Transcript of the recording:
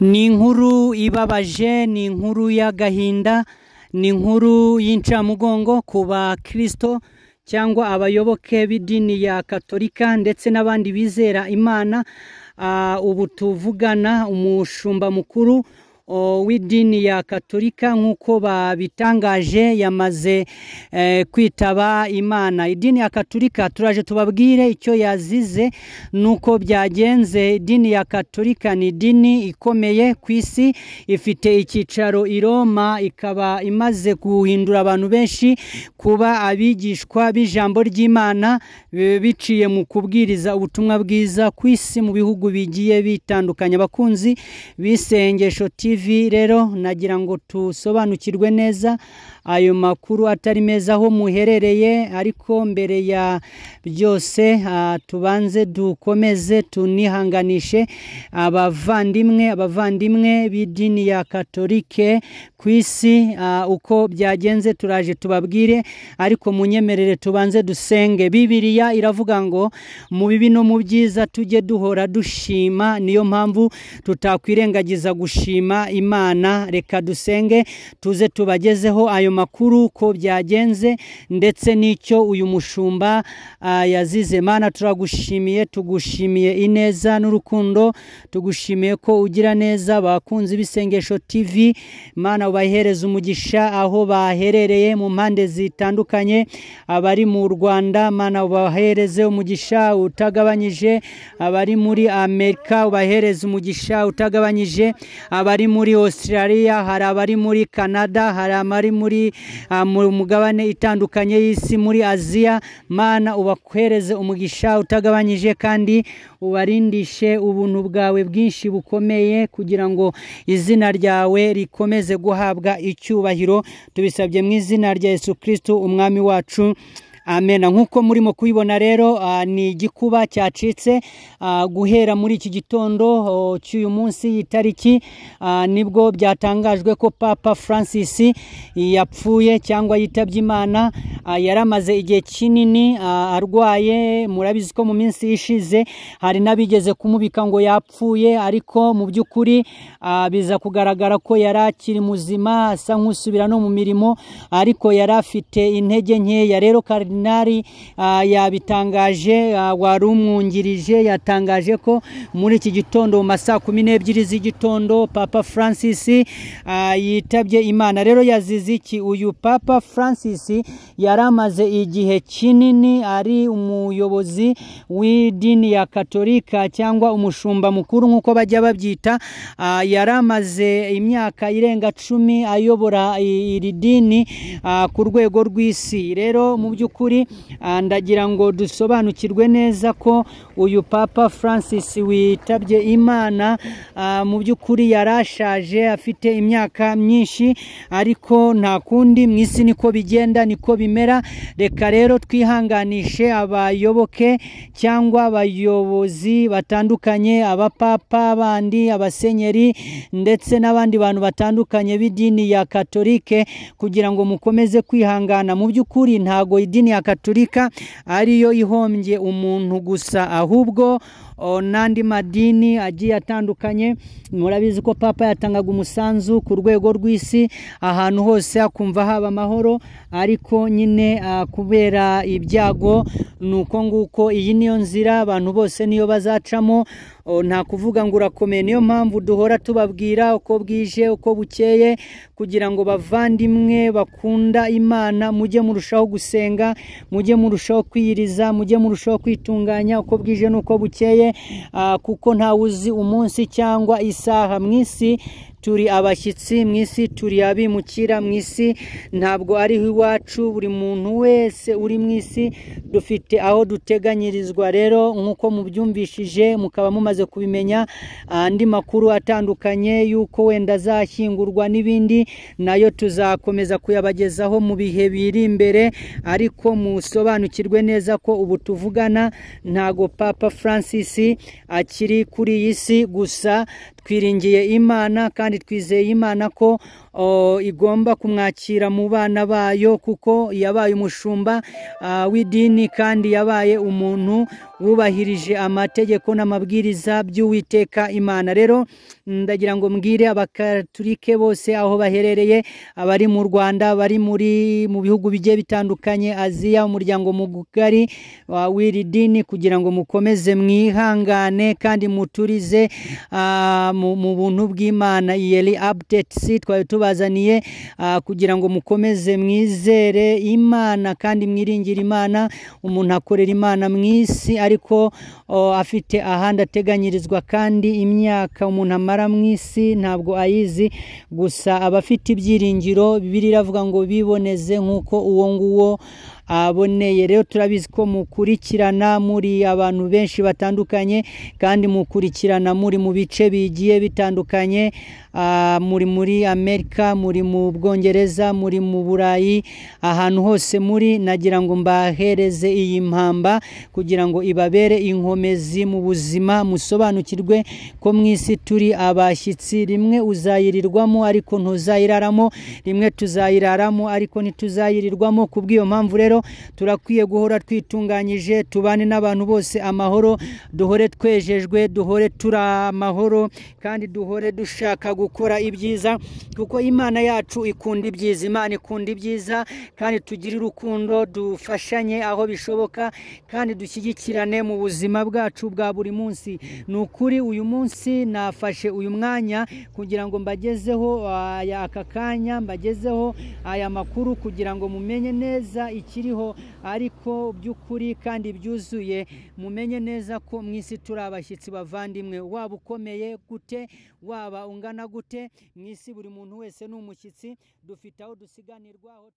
ni inkuru ibabaje, ni inkuru y'agahinda, ni inkuru y'incamugongo ku bakristo cyangwa abayoboke b'idini ya Katolika ndetse n'abandi bizera Imana. Ubu tuvugana umushumba mukuru w'idini ya Katolika nk'uko babitangaje yamaze kwitaba Imana. Idini ya Katolika turaje tubabwire icyo yazize nuko byagenze. Idini ya Katolika ni idini ikomeye ku isi, ifite icyicaro i Roma, ikaba imaze guhindura abantu benshi kuba abigishwa b'ijambo ry'Imana biciye mu kubwiriza ubutumwa bwiza ku isi mu bihugu bigiye bitandukanye. Abakunzi b'isengesho TV rero nagira ngo tusobanukirwe neza ayo makuru atari meza aho muherereye, ariko mbere ya byose tubanze dukomeze tunihanganishe abavandimwe b'idini ya Katolike ku isi. Uko byagenze turaje tubabwire, ariko munyemerere tubanze dusenge. Bibiliya iravuga ngo mu bibi no mu byiza tujye duhora dushima, niyo mpamvu tutakwirengagiza gushima Imana. Reka dusenge tuze tubagezeho ayo makuru ko byagenze ndetse n'icyo uyu mushumba yazize. Mana, turagushimiye, tugushimiye ineza n'urukundo, tugushimiye ko ugira neza bakunzi b'isengesho TV. Mana, ubahereze umugisha aho baherereye mu mpande zitandukanye, abari mu Rwanda Mana ubahereze umugisha utagabanyije, abari muri Amerika ubahereze umugisha utagabanyije, abari muri Australia, hari abari muri Canada, hari abari muri mugabane itandukanye y'isi, muri Aziya. Mana, ubahereze umugisha utagabanyije kandi ubarindishe ubuntu bwawe bwinshi bukomeye, kugira ngo izina ryawe rikomeze guhabwa icyubahiro. Tubisabye mu izina rya Yesu Kristo umwami wacu, amen. Nkuko murimo kubibona rero ni igikuba cyacitse guhera muri iki gitondo cy'uyu munsi itariki, nibwo byatangajwe ko Papa Francis yapfuye cyangwa yitabye Imana. Yaramaze igihe kinini arwaye, murabizi ko mu minsi ishize hari nabigeze kumubika ngo yapfuye, ariko mu by'ukuri biza kugaragara ko yarakiri muzima, asa nk'usubira no mu mirimo, ariko yarafite intege nkeya. Rero Kardinali yabitangaje, wari umwungirije yatangaje ko muri iki gitondo mu masaa 12 z'igitondo Papa Francis yitabye Imana. Rero yazize iki uyu Papa Francis? Yaramaze igihe kinini ari umuyobozi w'idini ya Katolika cyangwa umushumba mukuru nk'uko bajya babyita. Yaramaze imyaka irenga 10 ayobora iri dini ku rwego rw'isi. Rero mu by'ukuri ndagira ngo dusobanukirwe neza ko uyu Papa Francis witabye Imana mu by'ukuri yarashaje, afite imyaka myinshi, ariko nta kundi mu isi niko bigenda, niko bimera. Reka rero twihanganishe abayoboke cyangwa abayobozi batandukanye, abapapa bandi, abasenyeri ndetse n'abandi bantu batandukanye b'idini ya Katolike, kugira ngo mukomeze kwihangana. Mu by'ukuri ntago idini ya Katolika ariyo ihombye umuntu gusa, ahubwo n'andi madini agiye atandukanye. Murabizi ko Papa yatangaga umusanzu ku rwego rw'isi, ahantu hose akumva haba amahoro, ariko nyine kubera ibyago nuko nguko iyi niyo nzira abantu bose niyo bazacamo, nta kuvuga ngo urakomeye. Niyo mpamvu duhora tubabwira uko bwije uko bukeye, kugira ngo bavandimwe bakunda Imana mujye murushaho gusenga, mujye murushaho kwiyiriza, mujye murushaho kwitunganya uko bwije nuko bukeye, kuko nta uzi umunsi cyangwa isaha. Mwisi turi abashyitsi, mwisi turi abimukira, mwisi ntabwo ari iwacu. Buri muntu wese uri mwisi dufite aho duteganyirizwa. Rero nkuko mubyumvishije mukaba mumaze kubimenya andi makuru atandukanye yuko wenda azashyingurwa n'ibindi, nayo tuzakomeza kuyabagezaho mu bihe biri imbere, ariko musobanukirwe neza ko ubu tuvugana ntago Papa Francis akiri kuri iyi si gusa. Twiringiye Imana kandi kandi twizeye Imana ko igomba kumwakira mu bana bayo kuko yabaye umushumba w'idini kandi yabaye umuntu wubahirije amategeko n'amabwiriza by'Uwiteka Imana. Rero ndagira ngo mbwire abakatolike bose aho baherereye, abari mu Rwanda, bari mu bihugu bigiye bitandukanye, Aziya, umuryango mugari w'iri dini, kugira ngo mukomeze mwihangane kandi muturize mu buntu bw'Imana. Iyi updates twari tubazaniye kugira ngo mukomeze mwizere Imana kandi mwiringire Imana. Umuntu akorera Imana mu isi ariko afite ahandi ateganyirizwa, kandi imyaka umuntu amara mu isi ntabwo ayizi, gusa abafite ibyiringiro Bibiliya iravuga ngo biboneze nk'uko uwo nguwo aboneye. Rero turabizi ko mukurikirana muri abantu benshi batandukanye, kandi mukurikirana muri mu bice bigiye bitandukanye, muri Amerika, muri mu Bwongereza, muri mu Burayi, ahantu hose muri. Nagira ngo mbahereze iyi mpamba kugira ngo ibabere inkomezi mu buzima, musobanukirwe ko mu isi turi abashyitsi. Rimwe uzayirirwamo ariko ntuzayiraramo, rimwe tuzayiraramo ariko ntituzayirirwamo. Kubw'iyo mpamvu rero turakwiye guhora twitunganyije, tubane n'abantu bose amahoro, duhore twejejwe, duhore turi amahoro, kandi duhore dushaka gukora ibyiza, kuko Imana yacu ikunda ibyiza. Imana ikunda ibyiza, kandi tugire urukundo, dufashanye aho bishoboka, kandi dushyigikirane mu buzima bwacu bwa buri munsi. Ni ukuri uyu munsi nafashe uyu mwanya kugira ngo mbagezeho aka kanya, mbagezeho aya makuru kugira ngo mumenye neza ikiriho, ariko by'ukuri kandi byuzuye. Mumenye neza ko mu isi turi abashyitsi bavandimwe. Waba ukomeye gute, waba ungana gute, mu isi buri muntu wese ni umushyitsi. Dufite aho dusiganirwa, aho